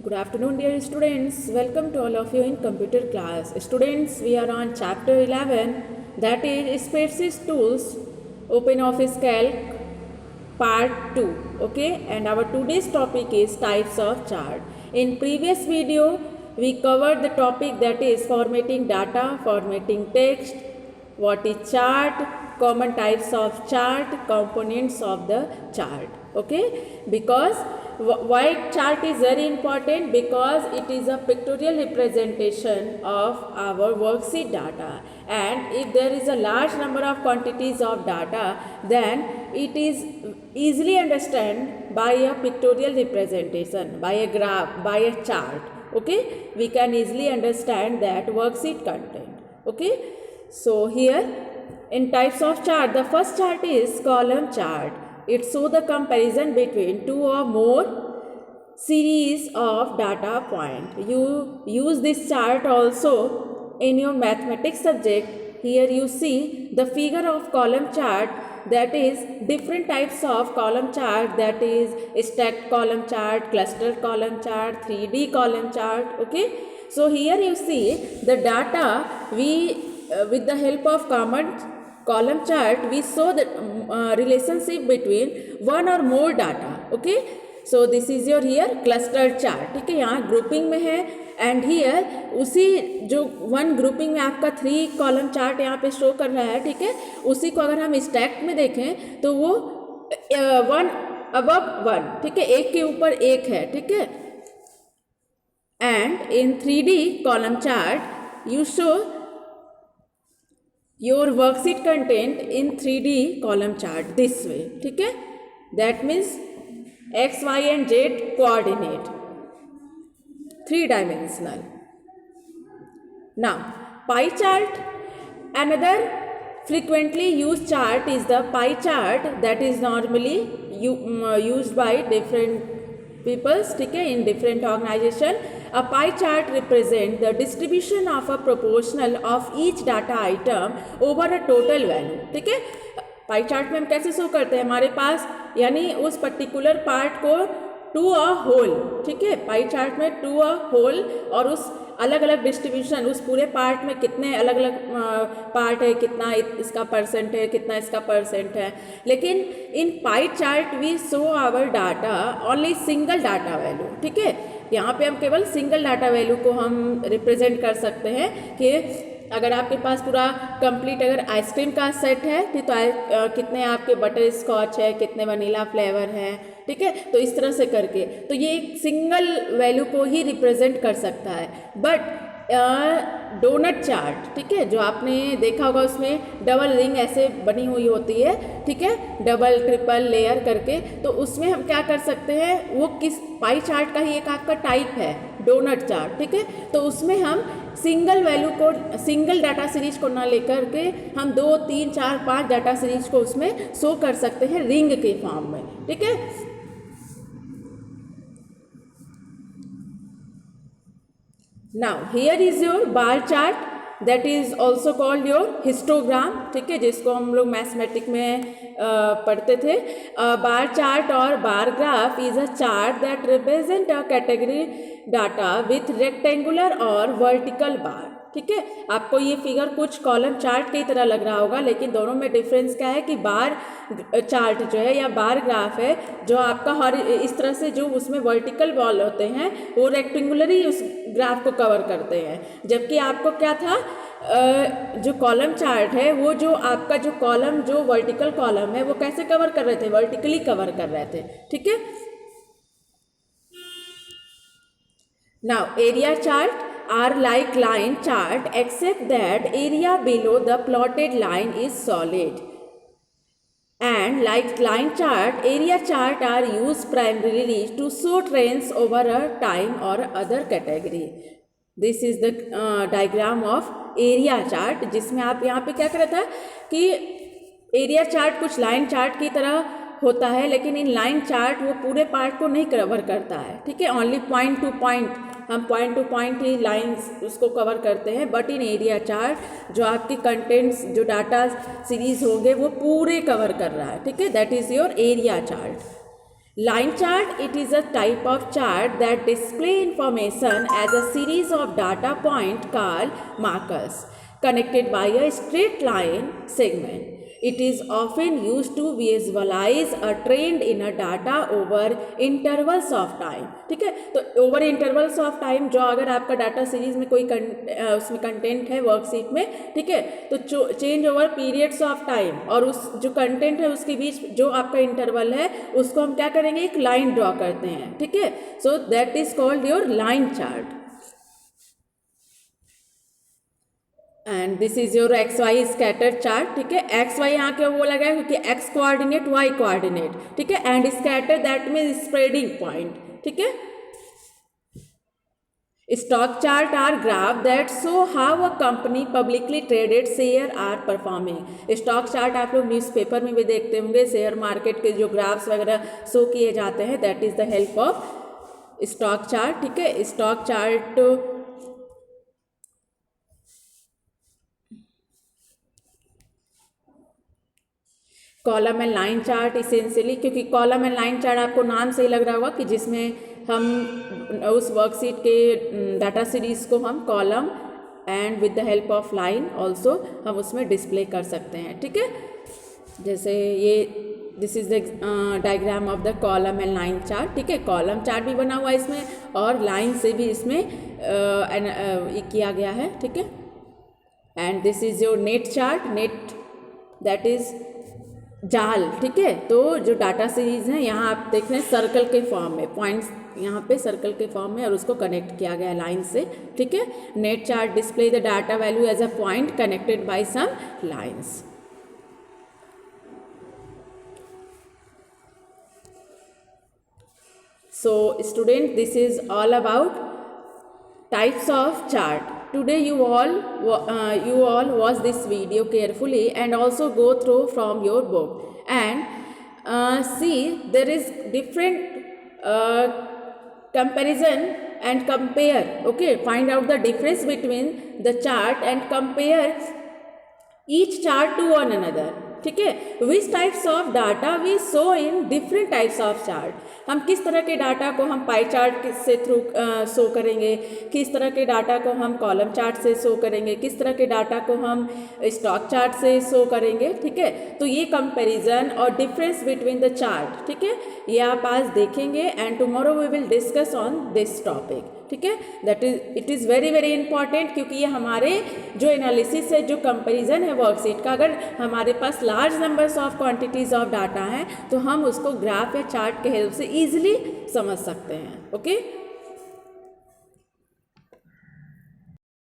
Good afternoon, dear students. Welcome to all of you in computer class. Students, we are on chapter 11, that is Spreadsheet Tools, OpenOffice Calc, part 2. Okay, and our today's topic is types of chart. In previous video, we covered the topic that is formatting data, formatting text, what is chart, common types of chart, components of the chart. Okay, because why chart is very important? Because it is a pictorial representation of our worksheet data, and if there is a large number of quantities of data, then it is easily understand by a pictorial representation, by a graph, by a chart. Okay, we can easily understand that worksheet content. Okay, so here in types of chart, the first chart is column chart. It shows the comparison between two or more series of data point. You use this chart also in your mathematics subject. Here you see the figure of column chart, that is different types of column chart, that is stacked column chart, clustered column chart, 3D column chart. Okay, so here you see the data we with the help of common column chart we show the relationship between one or more data. Okay, so this is your here clustered chart. ठीक है, यहाँ grouping में है and here उसी जो one grouping में आपका 3 column chart यहाँ पे शो कर रहा है. ठीक है, उसी को अगर हम स्टैक में देखें तो वो 1 above 1. ठीक है, एक के ऊपर एक है. ठीक है, and in 3D column chart you show your worksheet content in 3D column chart this way. ठीक है, that means x, y and z coordinate, 3-dimensional. Now pie chart, another frequently used chart is the pie chart, that is normally used by different peoples. ठीक है, in different organization. A pie chart represents the distribution of a proportional of each data item over a total value. ठीक है, pie chart में हम कैसे show करते हैं, हमारे पास यानी उस पर्टिकुलर पार्ट को टू अ होल. ठीक है, पाई चार्ट में टू अ होल और उस अलग अलग डिस्ट्रीब्यूशन उस पूरे पार्ट में कितने अलग अलग पार्ट है, कितना इसका परसेंट है, कितना इसका परसेंट है. लेकिन in pie chart we show our data only single data value. ठीक है, यहाँ पे हम केवल सिंगल डाटा वैल्यू को हम रिप्रेजेंट कर सकते हैं कि अगर आपके पास पूरा कंप्लीट अगर आइसक्रीम का सेट है तो कितने आपके बटर स्कॉच है, कितने वनीला फ्लेवर है. ठीक है, तो इस तरह से करके तो ये एक सिंगल वैल्यू को ही रिप्रेजेंट कर सकता है. बट डोनट चार्ट, ठीक है, जो आपने देखा होगा उसमें डबल रिंग ऐसे बनी हुई होती है. ठीक है, डबल ट्रिपल लेयर करके, तो उसमें हम क्या कर सकते हैं, वो किस पाई चार्ट का ही एक आपका टाइप है डोनट चार्ट. ठीक है, तो उसमें हम सिंगल वैल्यू को, सिंगल डाटा सीरीज को ना लेकर के हम 2, 3, 4, 5 डाटा सीरीज को उसमें शो कर सकते हैं रिंग के फॉर्म में. ठीक है, now here is your bar chart, that is also called your histogram. ठीक है, जिसको हम लोग मैथमेटिक में पढ़ते थे. बार चार्ट और bar graph is a chart that represent a category data with rectangular और वर्टिकल बार. ठीक है, आपको ये फिगर कुछ कॉलम चार्ट की तरह लग रहा होगा, लेकिन दोनों में डिफरेंस क्या है कि बार चार्ट जो है या बार ग्राफ है जो आपका हर इस तरह से जो उसमें वर्टिकल वॉल होते हैं वो रेक्टेंगुलर उस ग्राफ को कवर करते हैं, जबकि आपको क्या था जो कॉलम चार्ट है वो जो आपका जो कॉलम जो वर्टिकल कॉलम है वो कैसे कवर कर रहे थे, वर्टिकली कवर कर रहे थे. ठीक है, now area chart are like line chart except that area below the plotted line is solid, and like line chart, area chart are used primarily to show trends over a time or other category. This is the diagram of area chart, जिसमें आप यहाँ पे क्या कर रहा था कि area chart कुछ लाइन चार्ट की तरह होता है, लेकिन इन लाइन चार्ट वो पूरे पार्ट को नहीं कवर करता है. ठीक है, ओनली पॉइंट टू पॉइंट, हम पॉइंट टू पॉइंट ही लाइंस उसको कवर करते हैं. बट इन एरिया चार्ट जो आपके कंटेंट्स जो डाटा सीरीज होंगे वो पूरे कवर कर रहा है. ठीक है, that is your area chart. Line chart, it is a type of chart that display information as a series of data point called markers connected by a straight line segment. It is often used to visualize a trend in a data over intervals of time. ठीक है, तो over intervals of time जो अगर आपका data series में कोई उसमें content है वर्कशीट में, ठीक है, तो change over periods of time और उस जो कंटेंट है उसके बीच जो आपका इंटरवल है उसको हम क्या करेंगे, एक लाइन ड्रॉ करते हैं. ठीक है, so that is called your line chart. And this is your X Y scatter chart. ठीक है, एक्स वाई यहाँ के वो लगा है क्योंकि एक्स कोऑर्डिनेट वाई कोऑर्डिनेट. ठीक है, and scatter that mean spreading point. ठीक है, stock chart are graph that show how a company publicly traded share are performing. Stock chart आप लोग न्यूज़पेपर में भी देखते होंगे, शेयर मार्केट के जो ग्राफ्स वगैरह शो किए जाते हैं, that is the help of stock chart. ठीक है, stock chart column and line chart essentially, क्योंकि कॉलम एंड लाइन चार्ट आपको नाम से ही लग रहा होगा कि जिसमें हम उस वर्कशीट के डाटा सीरीज को हम column and with the help of line also हम उसमें डिस्प्ले कर सकते हैं. ठीक है, जैसे ये this is the diagram of the column and line chart. ठीक है, कॉलम चार्ट भी बना हुआ है इसमें और लाइन से भी इसमें किया गया है. ठीक है, and this is your net chart. Net that is जाल. ठीक है, तो जो डाटा सीरीज है यहाँ आप देख रहे हैं सर्कल के फॉर्म में, पॉइंट्स यहाँ पे सर्कल के फॉर्म में और उसको कनेक्ट किया गया लाइन से. ठीक है, net chart display the data value as a point connected by some lines. So student, this is all about types of chart. Today you all watch this video carefully and also go through from your book and see there is different comparison and compare. Okay, find out the difference between the chart and compare each chart to one another. ठीक है, which types of data we show in different types of chart. हम किस तरह के डाटा को हम pie chart से थ्रू शो करेंगे, किस तरह के डाटा को हम कॉलम चार्ट से शो करेंगे, किस तरह के डाटा को हम स्टॉक चार्ट से शो करेंगे. ठीक है, तो ये कंपैरिजन और डिफरेंस बिटवीन द चार्ट, ठीक है, ये आप आज देखेंगे and tomorrow we will discuss on this topic. ठीक है, that is it is very very important, क्योंकि ये हमारे जो एनालिसिस है, जो कंपैरिजन है वर्कशीट का, अगर हमारे पास large numbers of quantities of data हैं तो हम उसको ग्राफ या चार्ट के हेल्प से ईजिली समझ सकते हैं. ओके.